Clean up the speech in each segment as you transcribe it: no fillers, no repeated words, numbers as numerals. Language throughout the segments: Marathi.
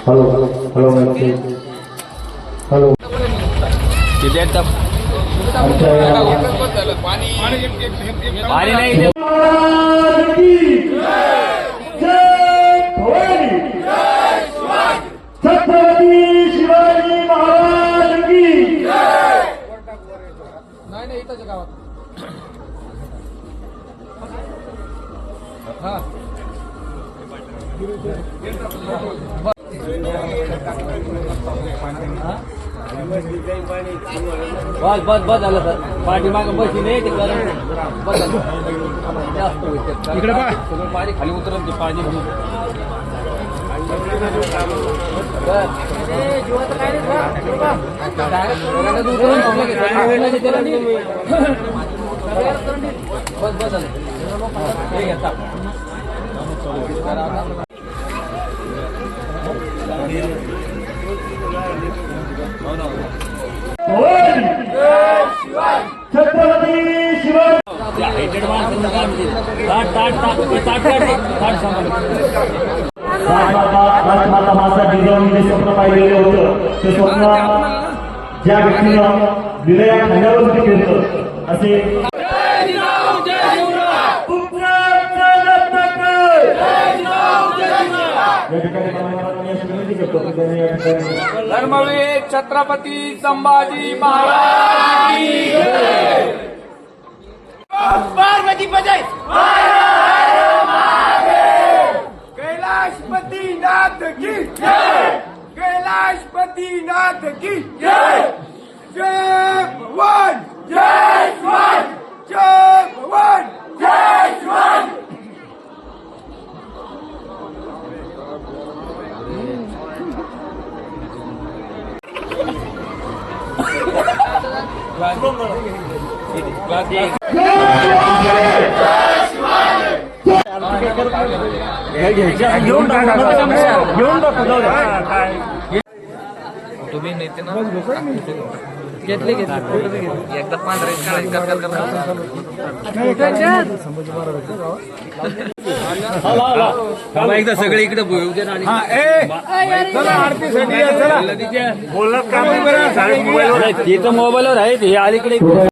हॅलो हॅलो हॅलो पाणी नाही छत्रपती शिवाजी महाराज की नाही इथंच गावात बस बस बस झालं सर पाठीमाग बशी नाही ते गरम बस जास्त इकडे सगळं पाणी खाली उतरत ते पाणी बस बस झालं हे घेता छत्रपती शिवाजी राजमाता मासा डिझाईन जे स्वप्न पाहिलेलं होतं ते स्वप्न ज्या व्यक्तीनं विलया खाण्यावर केलं असे धर्मवीर छत्रपती संभाजी महाराज की जय। पार्वती बजाय कैलाशपति नाथ की जय, कैलाशपति नाथ की जय। जय भगवान जय शिवाजी, जय भगवान जय शिवाजी। तुम्ही नेते ना घेतले एकदा 15 एकदा सगळे इकडे मोबाईलवर आहे हे अलीकडे जय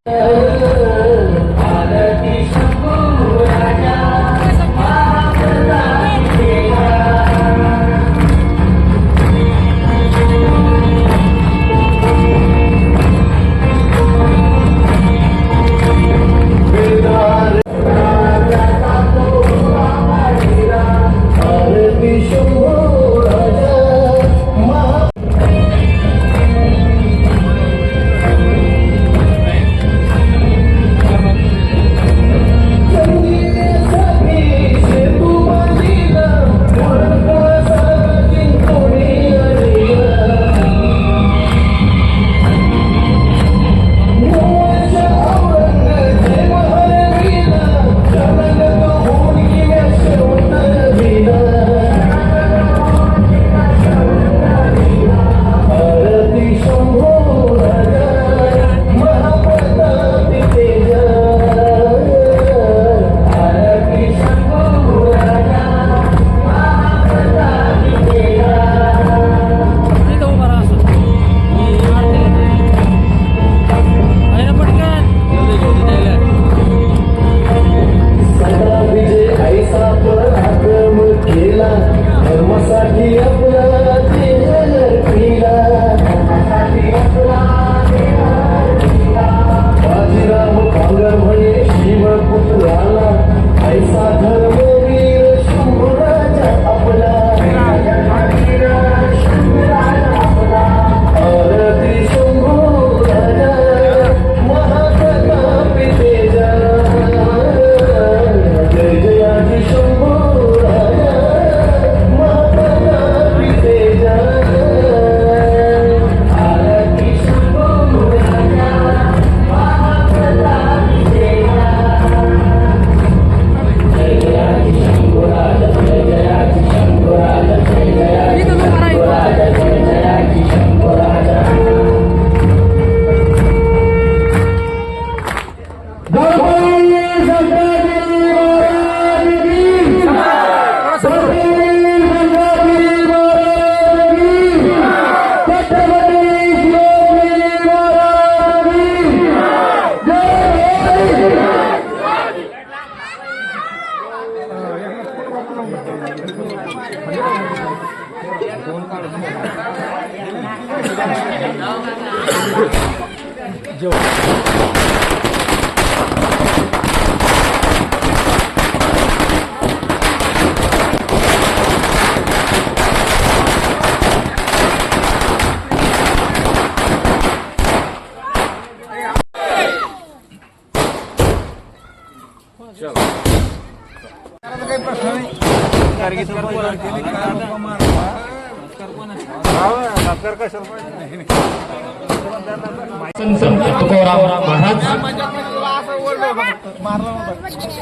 तुकोराम महाराज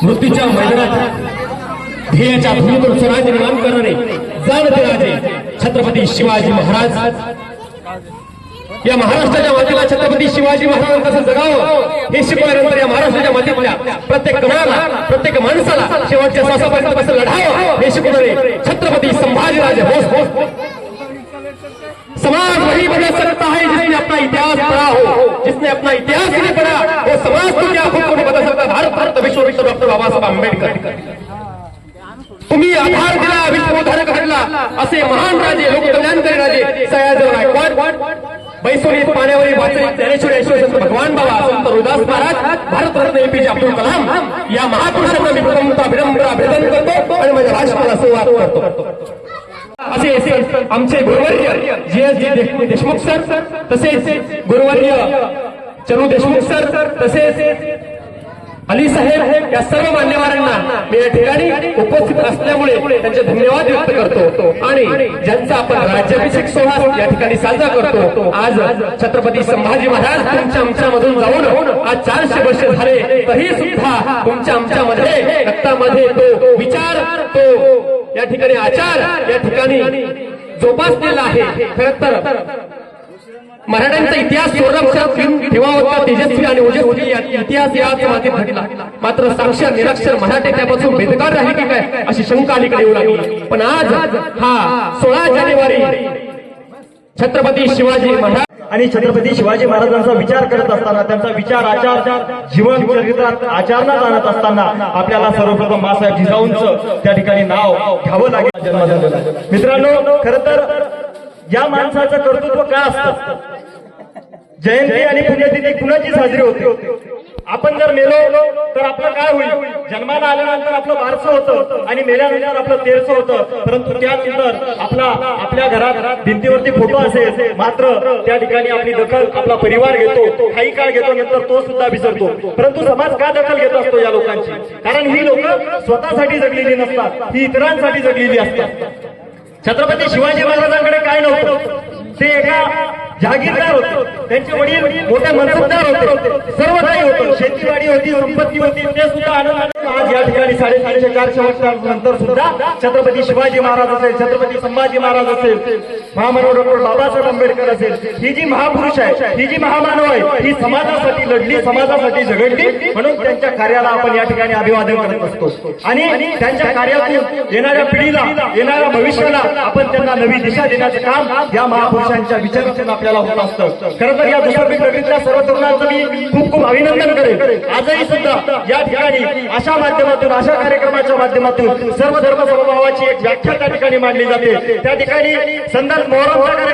मृत्यूच्या मैदानात ध्येयाच्या भूमीवर स्वराज्य निर्माण करणारे जाणते राजे छत्रपती शिवाजी महाराज. या महाराष्ट्राच्या मातीला छत्रपती शिवाजी महाराज कसं जगावं हे शिकवल्यानंतर या महाराष्ट्राच्या मातीतल्या प्रत्येक कणाला प्रत्येक माणसाला शेवटच्या श्वासापर्यंत कसं लढावं हे शिकवणारे छत्रपती संभाजीराजे होस. समाज वही बना सकता है जिसने अपना इतिहास पढ़ा हो, जिसने अपना इतिहास नहीं पढ़ा वो समाज को क्या खुद को नहीं बदल सकता. भारत विश्व डॉक्टर बाबासाहेब आंबेडकर. तुम्ही आधार दिला, विश्वोद्धारक घडला असे महान राजे, लोककल्याणकारी राजे सयाजीराव गायकवाड, बैसोलीत पाण्यावरील वाचनिक ज्ञानेश्वर यशवंत भगवान बाबा, संत रोहिदास महाराज, भारतरत्न एपीजे अब्दुल कलाम या महापुरुषांना मी प्रथमतः विनम्र अभिनंदन करतो आणि माझ्या राष्ट्राला सुरुवात करतो. असे आमचे गुरुवर्य जी देशमुख सर, तसेच गुरुवर्य चरू देशमुख सर, तसेच अली साहेब या सर्व मान्यवरांना मी या ठिकाणी उपस्थित असल्यामुळे त्यांचे धन्यवाद व्यक्त करतो. आणि ज्यांचा आपण राज्याभिषेक सोहळा या ठिकाणी साजरा करतो, आज छत्रपती संभाजी महाराज तुमच्या आमच्यामधून जाऊन आज 400 वर्ष झाले, तरी सुद्धा तुमच्या आमच्यामध्ये रक्तामध्ये तो विचार, तो या ठिकाणी आचार या ठिकाणी जोपासलेला आहे. खरं तर मराठ्यांचा इतिहास संरक्षण ठेवा होता, तेजस्वी आणि ओजस्वी इतिहास याच मातीत घडला. मात्र साक्षर निरक्षर मराठी त्यापासून बेदकार राहील की काय अशी शंका अलीकडे येऊ लागली. पण आज हा 16 जानेवारी छत्रपती शिवाजी महाराज आणि छत्रपती शिवाजी महाराजांचा विचार करत असताना, त्यांचा विचार आचार जीवन चरित्रात आचरणात आणत असताना आपल्याला सर्वप्रथम मासाहेब जिजाऊंचं त्या ठिकाणी नाव घ्यावं लागेल. जन्म झालेला मित्रांनो, खरं तर या माणसाचं कर्तृत्व काय असतं, जयंती आणि पुण्यतिथी कुणाची साजरी होते. आपण जर मेलो तर आपलं काय होईल, जन्माला आल्यानंतर आपलं बारसं होतं आणि मेल्यानंतर आपलं तेरसं होतं. परंतु त्यानंतर आपल्या घरात भिंतीवरती फोटो असेल, मात्र त्या ठिकाणी आपली दखल आपला परिवार घेतो, काही काळ घेतो, नंतर तो सुद्धा विसरतो. परंतु समाज का दखल घेत असतो या लोकांची, कारण ही लोक स्वतःसाठी जगलेली नसतात, ही इतरांसाठी जगलेली असतात. छत्रपती शिवाजी महाराजांकडे काय नव्हतं, ते एका जहागीरदार होते, त्यांचे वडील मोठे मनसबदार होते, सर्व काही होतं, शेतीवाडी होती, संपत्ती होती, ते सुद्धा आनंदाने. आज या ठिकाणी 350-400 वर्षांनंतर सुद्धा छत्रपती शिवाजी महाराज असेल, छत्रपती संभाजी महाराज असेल, महामानव डॉक्टर बाबासाहेब आंबेडकर असेल, ही जी महापुरुष आहे, ही जी महामानव आहे, ही समाजासाठी लढली, समाजासाठी झगडली, म्हणून त्यांच्या कार्याला आपण या ठिकाणी अभिवादन करत असतो. आणि त्यांच्या कार्यातून येणाऱ्या पिढीला, येणाऱ्या भविष्याला आपण त्यांना नवी दिशा देण्याचं काम या महापुरुषांच्या विचारातून आपल्याला होत असतं. खरं तर या दुसऱ्या नगरीतल्या सर्व तरुणांचं मी खूप खूप अभिनंदन करेन. आजही सुद्धा या ठिकाणी अशा माध्यमातून, अशा कार्यक्रमाच्या माध्यमातून सर्व धर्म समभावाची एक व्याख्या त्या ठिकाणी मांडली जाते. त्या ठिकाणी संत मोहरमचा